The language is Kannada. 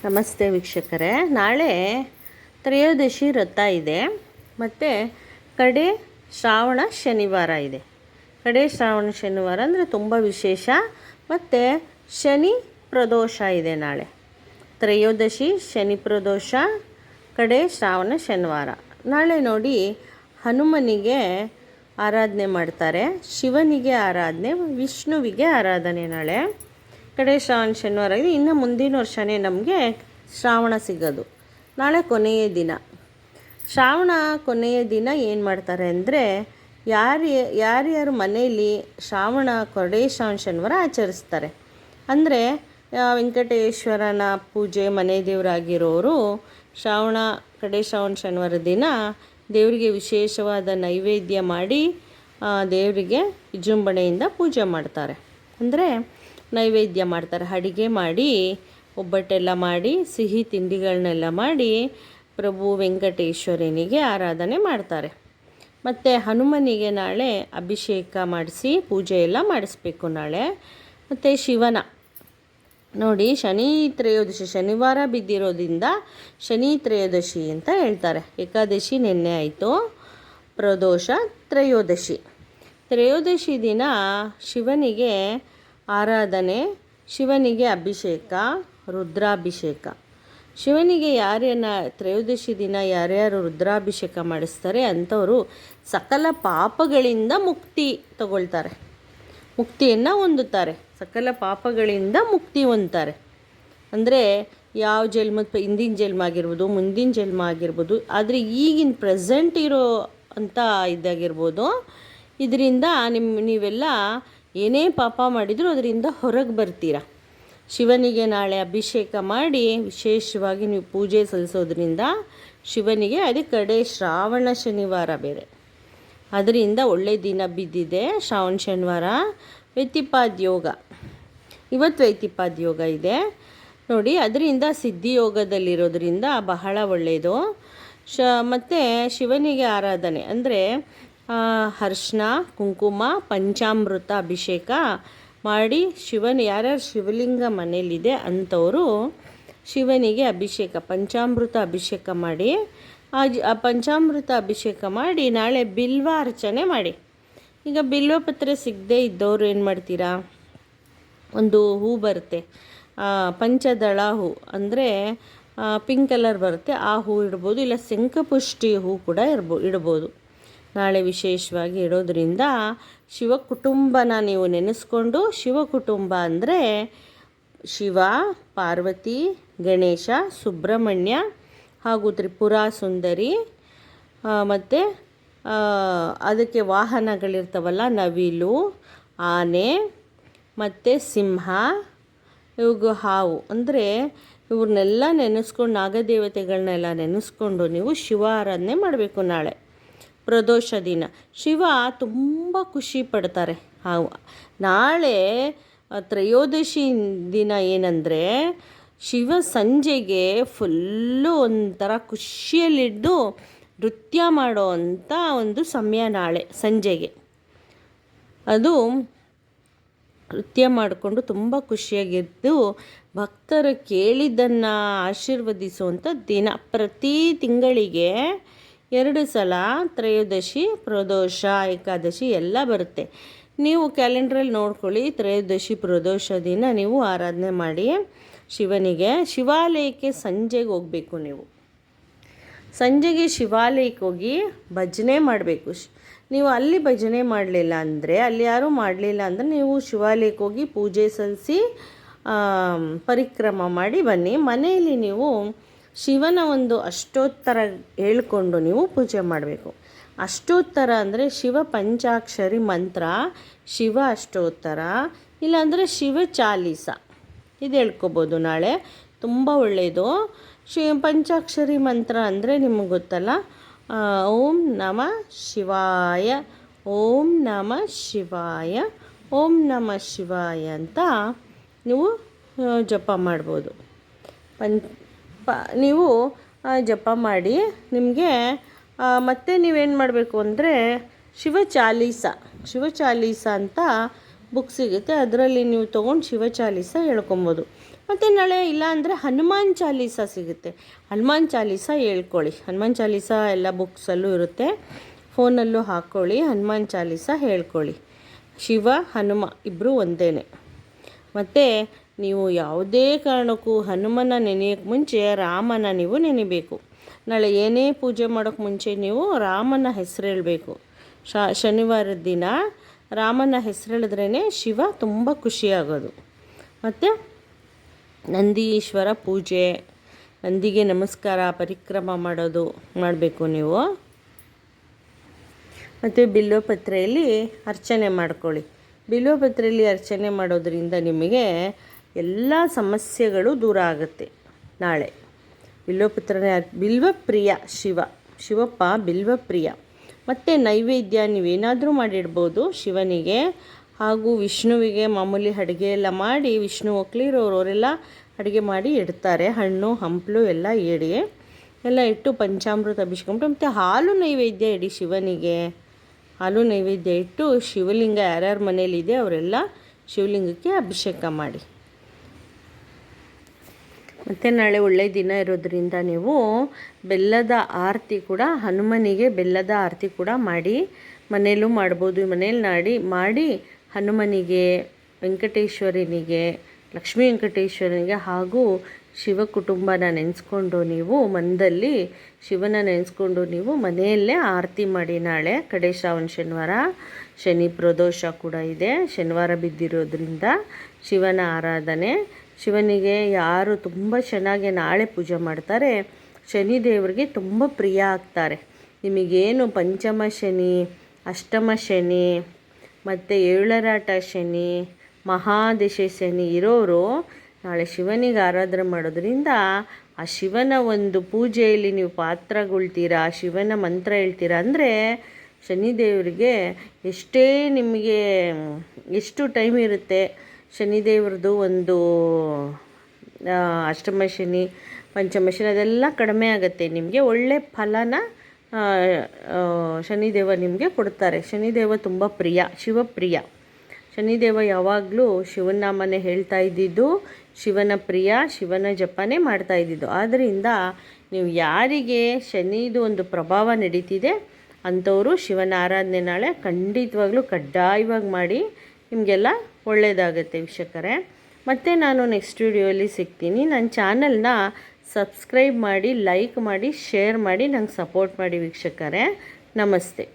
ನಮಸ್ತೆ ವೀಕ್ಷಕರೇ, ನಾಳೆ ತ್ರಯೋದಶಿ ವ್ರತ ಇದೆ ಮತ್ತು ಕಡೆ ಶ್ರಾವಣ ಶನಿವಾರ ಇದೆ. ಕಡೆ ಶ್ರಾವಣ ಶನಿವಾರ ಅಂದರೆ ತುಂಬ ವಿಶೇಷ. ಮತ್ತು ಶನಿ ಪ್ರದೋಷ ಇದೆ ನಾಳೆ. ತ್ರಯೋದಶಿ, ಶನಿ ಪ್ರದೋಷ, ಕಡೆ ಶ್ರಾವಣ ಶನಿವಾರ. ನಾಳೆ ನೋಡಿ, ಹನುಮನಿಗೆ ಆರಾಧನೆ ಮಾಡ್ತಾರೆ, ಶಿವನಿಗೆ ಆರಾಧನೆ, ವಿಷ್ಣುವಿಗೆ ಆರಾಧನೆ. ನಾಳೆ ಕಡೆ ಶ್ರಾವಣ ಶನಿವಾರ ಇದೆ. ಇನ್ನು ಮುಂದಿನ ವರ್ಷವೇ ನಮಗೆ ಶ್ರಾವಣ ಸಿಗೋದು. ನಾಳೆ ಕೊನೆಯ ದಿನ, ಶ್ರಾವಣ ಕೊನೆಯ ದಿನ ಏನು ಮಾಡ್ತಾರೆ ಅಂದರೆ, ಯಾರ್ಯಾರು ಮನೆಯಲ್ಲಿ ಕಡೆ ಶ್ರಾವಣ ಶನಿವಾರ ಆಚರಿಸ್ತಾರೆ ಅಂದರೆ, ವೆಂಕಟೇಶ್ವರನ ಪೂಜೆ ಮನೆ ದೇವರಾಗಿರೋರು ಕಡೆ ಶ್ರಾವಣ ಶನಿವಾರ ದಿನ ದೇವರಿಗೆ ವಿಶೇಷವಾದ ನೈವೇದ್ಯ ಮಾಡಿ ದೇವರಿಗೆ ವಿಜೃಂಭಣೆಯಿಂದ ಪೂಜೆ ಮಾಡ್ತಾರೆ. ಅಂದರೆ ನೈವೇದ್ಯ ಮಾಡ್ತಾರೆ, ಅಡುಗೆ ಮಾಡಿ, ಒಬ್ಬಟ್ಟೆಲ್ಲ ಮಾಡಿ, ಸಿಹಿ ತಿಂಡಿಗಳನ್ನೆಲ್ಲ ಮಾಡಿ ಪ್ರಭು ವೆಂಕಟೇಶ್ವರನಿಗೆ ಆರಾಧನೆ ಮಾಡ್ತಾರೆ. ಮತ್ತು ಹನುಮನಿಗೆ ನಾಳೆ ಅಭಿಷೇಕ ಮಾಡಿಸಿ ಪೂಜೆ ಎಲ್ಲ ಮಾಡಿಸ್ಬೇಕು ನಾಳೆ. ಮತ್ತು ಶಿವನ ನೋಡಿ, ಶನಿ ತ್ರಯೋದಶಿ ಶನಿವಾರ ಬಿದ್ದಿರೋದ್ರಿಂದ ಶನಿ ತ್ರಯೋದಶಿ ಅಂತ ಹೇಳ್ತಾರೆ. ಏಕಾದಶಿ ನಿನ್ನೆ ಆಯಿತು, ಪ್ರದೋಷ ತ್ರಯೋದಶಿ ದಿನ ಶಿವನಿಗೆ ಆರಾಧನೆ, ಶಿವನಿಗೆ ಅಭಿಷೇಕ, ರುದ್ರಾಭಿಷೇಕ. ಶಿವನಿಗೆ ತ್ರಯೋದಶಿ ದಿನ ಯಾರ್ಯಾರು ರುದ್ರಾಭಿಷೇಕ ಮಾಡಿಸ್ತಾರೆ ಅಂಥವರು ಸಕಲ ಪಾಪಗಳಿಂದ ಮುಕ್ತಿ ತಗೊಳ್ತಾರೆ, ಮುಕ್ತಿಯನ್ನು ಹೊಂದುತ್ತಾರೆ. ಸಕಲ ಪಾಪಗಳಿಂದ ಮುಕ್ತಿ ಹೊಂದ್ತಾರೆ. ಅಂದರೆ ಯಾವ ಹಿಂದಿನ ಜನ್ಮ ಆಗಿರ್ಬೋದು, ಮುಂದಿನ ಜನ್ಮ ಆಗಿರ್ಬೋದು, ಆದರೆ ಈಗಿನ ಪ್ರೆಸೆಂಟ್ ಇರೋ ಅಂತ ಇದಾಗಿರ್ಬೋದು, ಇದರಿಂದ ನೀವೆಲ್ಲ ಏನೇ ಪಾಪ ಮಾಡಿದರೂ ಅದರಿಂದ ಹೊರಗೆ ಬರ್ತೀರ. ಶಿವನಿಗೆ ನಾಳೆ ಅಭಿಷೇಕ ಮಾಡಿ ವಿಶೇಷವಾಗಿ ನೀವು ಪೂಜೆ ಸಲ್ಲಿಸೋದ್ರಿಂದ ಶಿವನಿಗೆ ಅದೇ ಕಡೆ ಶ್ರಾವಣ ಶನಿವಾರ ಬೇರೆ, ಅದರಿಂದ ಒಳ್ಳೆ ದಿನ ಬಿದ್ದಿದೆ ಶ್ರಾವಣ ಶನಿವಾರ. ವ್ಯತಿಪಾದ ಯೋಗ ಇದೆ ನೋಡಿ, ಅದರಿಂದ ಸಿದ್ಧಿಯೋಗದಲ್ಲಿರೋದ್ರಿಂದ ಬಹಳ ಒಳ್ಳೆಯದು. ಮತ್ತು ಶಿವನಿಗೆ ಆರಾಧನೆ ಅಂದರೆ ಅರಿಶಿನ, ಕುಂಕುಮ, ಪಂಚಾಮೃತ ಅಭಿಷೇಕ ಮಾಡಿ ಯಾರ್ಯಾರು ಶಿವಲಿಂಗ ಮನೇಲಿದೆ ಅಂಥವರು ಶಿವನಿಗೆ ಪಂಚಾಮೃತ ಅಭಿಷೇಕ ಮಾಡಿ, ಆ ಪಂಚಾಮೃತ ಅಭಿಷೇಕ ಮಾಡಿ ನಾಳೆ ಬಿಲ್ವ ಅರ್ಚನೆ ಮಾಡಿ. ಈಗ ಬಿಲ್ವಪತ್ರೆ ಸಿಗದೆ ಇದ್ದವರು ಏನು ಮಾಡ್ತೀರಾ, ಒಂದು ಹೂ ಬರುತ್ತೆ, ಪಂಚದಳ ಹೂ ಅಂದರೆ ಪಿಂಕ್ ಕಲರ್ ಬರುತ್ತೆ, ಆ ಹೂ ಇಡ್ಬೋದು. ಇಲ್ಲ ಶಂಖಪುಷ್ಟಿ ಹೂ ಕೂಡ ಇಡ್ಬೋದು. ನಾಳೆ ವಿಶೇಷವಾಗಿ ಇಡೋದ್ರಿಂದ ಶಿವ ಕುಟುಂಬನ ನೀವು ನೆನೆಸ್ಕೊಂಡು, ಶಿವ ಕುಟುಂಬ ಅಂದರೆ ಶಿವ, ಪಾರ್ವತಿ, ಗಣೇಶ, ಸುಬ್ರಹ್ಮಣ್ಯ ಹಾಗೂ ತ್ರಿಪುರ ಸುಂದರಿ, ಮತ್ತು ಅದಕ್ಕೆ ವಾಹನಗಳಿರ್ತಾವಲ್ಲ, ನವಿಲು, ಆನೆ ಮತ್ತು ಸಿಂಹ, ಇವಾಗ ಹಾವು. ಅಂದರೆ ಇವ್ರನ್ನೆಲ್ಲ ನೆನೆಸ್ಕೊಂಡು, ನಾಗದೇವತೆಗಳನ್ನೆಲ್ಲ ನೆನೆಸ್ಕೊಂಡು ನೀವು ಶಿವ ಆರಾಧನೆ ಮಾಡಬೇಕು. ನಾಳೆ ಪ್ರದೋಷ ದಿನ ಶಿವ ತುಂಬ ಖುಷಿ ಪಡ್ತಾರೆ. ನಾಳೆ ತ್ರಯೋದಶಿ ದಿನ ಏನಂದರೆ, ಶಿವ ಸಂಜೆಗೆ ಫುಲ್ಲು ಒಂಥರ ಖುಷಿಯಲ್ಲಿದ್ದು ನೃತ್ಯ ಮಾಡೋ ಅಂಥ ಒಂದು ಸಮಯ ನಾಳೆ ಸಂಜೆಗೆ. ಅದು ನೃತ್ಯ ಮಾಡಿಕೊಂಡು ತುಂಬ ಖುಷಿಯಾಗಿದ್ದು ಭಕ್ತರು ಕೇಳಿದ್ದನ್ನು ಆಶೀರ್ವದಿಸುವಂಥ ದಿನ. ಪ್ರತಿ ತಿಂಗಳಿಗೆ 2 ಸಲ ತ್ರಯೋದಶಿ, ಪ್ರದೋಷ, ಏಕಾದಶಿ ಎಲ್ಲ ಬರುತ್ತೆ. ನೀವು ಕ್ಯಾಲೆಂಡ್ರಲ್ಲಿ ನೋಡ್ಕೊಳ್ಳಿ, ತ್ರಯೋದಶಿ ಪ್ರದೋಷ ದಿನ ನೀವು ಆರಾಧನೆ ಮಾಡಿ ಶಿವನಿಗೆ. ಶಿವಾಲಯಕ್ಕೆ ಸಂಜೆಗೆ ಹೋಗಬೇಕು. ನೀವು ಸಂಜೆಗೆ ಶಿವಾಲಯಕ್ಕೆ ಹೋಗಿ ಭಜನೆ ಮಾಡಬೇಕು. ನೀವು ಅಲ್ಲಿ ಭಜನೆ ಮಾಡಲಿಲ್ಲ ಅಂದರೆ, ಅಲ್ಲಿ ಯಾರೂ ಮಾಡಲಿಲ್ಲ ಅಂದರೆ, ನೀವು ಶಿವಾಲಯಕ್ಕೆ ಹೋಗಿ ಪೂಜೆ ಸಲ್ಲಿಸಿ ಪರಿಕ್ರಮ ಮಾಡಿ ಬನ್ನಿ. ಮನೆಯಲ್ಲಿ ನೀವು ಶಿವನ ಒಂದು ಅಷ್ಟೋತ್ತರ ಹೇಳ್ಕೊಂಡು ನೀವು ಪೂಜೆ ಮಾಡಬೇಕು. ಅಷ್ಟೋತ್ತರ ಅಂದರೆ ಶಿವ ಪಂಚಾಕ್ಷರಿ ಮಂತ್ರ, ಶಿವ ಅಷ್ಟೋತ್ತರ, ಇಲ್ಲಾಂದರೆ ಶಿವ ಚಾಲೀಸ, ಇದು ಹೇಳ್ಕೊಬೋದು. ನಾಳೆ ತುಂಬ ಒಳ್ಳೆಯದು. ಪಂಚಾಕ್ಷರಿ ಮಂತ್ರ ಅಂದರೆ ನಿಮಗೆ ಗೊತ್ತಲ್ಲ, ಓಂ ನಮಃ ಶಿವಾಯ, ಓಂ ನಮಃ ಶಿವಾಯ, ಓಂ ನಮಃ ಶಿವಾಯ ಅಂತ ನೀವು ಜಪ ಮಾಡ್ಬೋದು. ನೀವು ಜಪ ಮಾಡಿ ನಿಮಗೆ ಮತ್ತೆ ನೀವೇನು ಮಾಡಬೇಕು ಅಂದರೆ, ಶಿವ ಚಾಲೀಸ ಅಂತ ಬುಕ್ ಸಿಗುತ್ತೆ, ಅದರಲ್ಲಿ ನೀವು ತೊಗೊಂಡು ಶಿವ ಚಾಲೀಸ ಹೇಳ್ಕೊಬೋದು. ಮತ್ತು ನಾಳೆ ಇಲ್ಲ ಅಂದರೆ ಹನುಮಾನ್ ಚಾಲೀಸ ಸಿಗುತ್ತೆ. ಹನುಮಾನ್ ಚಾಲೀಸ ಹೇಳ್ಕೊಳ್ಳಿ. ಹನುಮಾನ್ ಚಾಲೀಸ ಎಲ್ಲ ಬುಕ್ಸಲ್ಲೂ ಇರುತ್ತೆ, ಫೋನಲ್ಲೂ ಹಾಕ್ಕೊಳ್ಳಿ. ಹನುಮಾನ್ ಚಾಲೀಸ ಹೇಳ್ಕೊಳ್ಳಿ. ಶಿವ ಹನುಮ ಇಬ್ಬರು ಒಂದೇ. ಮತ್ತು ನೀವು ಯಾವುದೇ ಕಾರಣಕ್ಕೂ ಹನುಮನ ನೆನೆಯೋಕ್ಕೆ ಮುಂಚೆ ರಾಮನ ನೀವು ನೆನೆಬೇಕು. ನಾಳೆ ಏನೇ ಪೂಜೆ ಮಾಡೋಕ್ಕೆ ಮುಂಚೆ ನೀವು ರಾಮನ ಹೆಸರು ಹೇಳಬೇಕು. ಶನಿವಾರದ ದಿನ ರಾಮನ ಹೆಸರು ಹೇಳಿದ್ರೇ ಶಿವ ತುಂಬ ಖುಷಿಯಾಗೋದು. ಮತ್ತು ನಂದೀಶ್ವರ ಪೂಜೆ, ನಂದಿಗೆ ನಮಸ್ಕಾರ, ಪರಿಕ್ರಮ ಮಾಡಬೇಕು ನೀವು. ಮತ್ತು ಬಿಲ್ವಪತ್ರೆಯಲ್ಲಿ ಅರ್ಚನೆ ಮಾಡ್ಕೊಳ್ಳಿ. ಬಿಲ್ವಪತ್ರೆಯಲ್ಲಿ ಅರ್ಚನೆ ಮಾಡೋದರಿಂದ ನಿಮಗೆ ಎಲ್ಲ ಸಮಸ್ಯೆಗಳು ದೂರ ಆಗುತ್ತೆ. ನಾಳೆ ಬಿಲ್ವಪ್ರಿಯ ಶಿವಪ್ಪ ಬಿಲ್ವಪ್ರಿಯ. ಮತ್ತು ನೈವೇದ್ಯ ನೀವೇನಾದರೂ ಮಾಡಿಡ್ಬೋದು ಶಿವನಿಗೆ ಹಾಗೂ ವಿಷ್ಣುವಿಗೆ. ಮಾಮೂಲಿ ಅಡುಗೆ ಎಲ್ಲ ಮಾಡಿ, ವಿಷ್ಣು ಒಕ್ಲಿರೋರೆಲ್ಲ ಅಡುಗೆ ಮಾಡಿ ಇಡ್ತಾರೆ. ಹಣ್ಣು ಹಂಪಲು ಎಲ್ಲ ಇಟ್ಟು ಪಂಚಾಮೃತ ಅಭಿಷೇಕ ಮತ್ತು ಹಾಲು ನೈವೇದ್ಯ ಇಡಿ ಶಿವನಿಗೆ. ಹಾಲು ನೈವೇದ್ಯ ಇಟ್ಟು ಶಿವಲಿಂಗ ಯಾರ್ಯಾರ ಮನೇಲಿದೆ ಅವರೆಲ್ಲ ಶಿವಲಿಂಗಕ್ಕೆ ಅಭಿಷೇಕ ಮಾಡಿ. ಮತ್ತು ನಾಳೆ ಒಳ್ಳೆಯ ದಿನ ಇರೋದರಿಂದ ನೀವು ಬೆಲ್ಲದ ಆರತಿ ಕೂಡ, ಹನುಮನಿಗೆ ಬೆಲ್ಲದ ಆರತಿ ಕೂಡ ಮಾಡಿ. ಮನೆಯಲ್ಲೂ ಮಾಡ್ಬೋದು. ಮನೇಲಿ ಮಾಡಿ ಹನುಮನಿಗೆ, ವೆಂಕಟೇಶ್ವರನಿಗೆ, ಲಕ್ಷ್ಮೀ ವೆಂಕಟೇಶ್ವರನಿಗೆ ಹಾಗೂ ಶಿವ ಕುಟುಂಬನ ನೆನೆಸ್ಕೊಂಡು ನೀವು ಮನದಲ್ಲಿ ಶಿವನ ನೆನೆಸ್ಕೊಂಡು ನೀವು ಮನೆಯಲ್ಲೇ ಆರತಿ ಮಾಡಿ. ನಾಳೆ ಕಡೆ ಶ್ರಾವಣ ಶನಿವಾರ, ಶನಿ ಪ್ರದೋಷ ಕೂಡ ಇದೆ. ಶನಿವಾರ ಬಿದ್ದಿರೋದ್ರಿಂದ ಶಿವನ ಆರಾಧನೆ. ಶಿವನಿಗೆ ಯಾರು ತುಂಬ ಚೆನ್ನಾಗಿ ನಾಳೆ ಪೂಜೆ ಮಾಡ್ತಾರೆ, ಶನಿದೇವರಿಗೆ ತುಂಬ ಪ್ರಿಯ ಆಗ್ತಾರೆ. ನಿಮಗೇನು ಪಂಚಮ ಶನಿ, ಅಷ್ಟಮ ಶನಿ ಮತ್ತು ಏಳರಾಟ ಶನಿ, ಮಹಾದಶೆ ಶನಿ ಇರೋರು ನಾಳೆ ಶಿವನಿಗೆ ಆರಾಧನೆ ಮಾಡೋದ್ರಿಂದ ಆ ಶಿವನ ಒಂದು ಪೂಜೆಯಲ್ಲಿ ನೀವು ಪಾತ್ರಗೊಳ್ತೀರಾ, ಶಿವನ ಮಂತ್ರ ಹೇಳ್ತೀರಾ ಅಂದರೆ ಶನಿದೇವರಿಗೆ ನಿಮಗೆ ಎಷ್ಟು ಟೈಮ್ ಇರುತ್ತೆ. ಶನಿದೇವ್ರದ್ದು ಒಂದು ಅಷ್ಟಮ ಶನಿ, ಪಂಚಮ ಶನಿ ಅದೆಲ್ಲ ಕಡಿಮೆ ಆಗುತ್ತೆ. ನಿಮಗೆ ಒಳ್ಳೆ ಫಲನ ಶನಿದೇವ ನಿಮಗೆ ಕೊಡ್ತಾರೆ. ಶನಿದೇವ ತುಂಬ ಪ್ರಿಯ, ಶಿವಪ್ರಿಯ. ಶನಿದೇವ ಯಾವಾಗಲೂ ಶಿವನಾಮನೇ ಹೇಳ್ತಾ ಇದ್ದಿದ್ದು, ಶಿವನ ಪ್ರಿಯ, ಶಿವನ ಜಪನೇ ಮಾಡ್ತಾ ಇದ್ದಿದ್ದು. ಆದ್ದರಿಂದ ನೀವು ಯಾರಿಗೆ ಶನಿದು ಒಂದು ಪ್ರಭಾವ ನಡೀತಿದೆ ಅಂಥವರು ಶಿವನ ಆರಾಧನೆ ನಾಳೆ ಖಂಡಿತವಾಗ್ಲೂ ಕಡ್ಡಾಯವಾಗಿ ಮಾಡಿ. ನಿಮಗೆಲ್ಲ ಒಳ್ಳೆಯದಾಗುತ್ತೆ ವೀಕ್ಷಕರೇ. ಮತ್ತು ನಾನು ನೆಕ್ಸ್ಟ್ ವಿಡಿಯೋಲಿ ಸಿಗ್ತೀನಿ. ನನ್ನ ಚಾನಲ್ನ ಸಬ್ಸ್ಕ್ರೈಬ್ ಮಾಡಿ, ಲೈಕ್ ಮಾಡಿ, ಶೇರ್ ಮಾಡಿ, ನಂಗೆ ಸಪೋರ್ಟ್ ಮಾಡಿ ವೀಕ್ಷಕರೇ. ನಮಸ್ತೆ.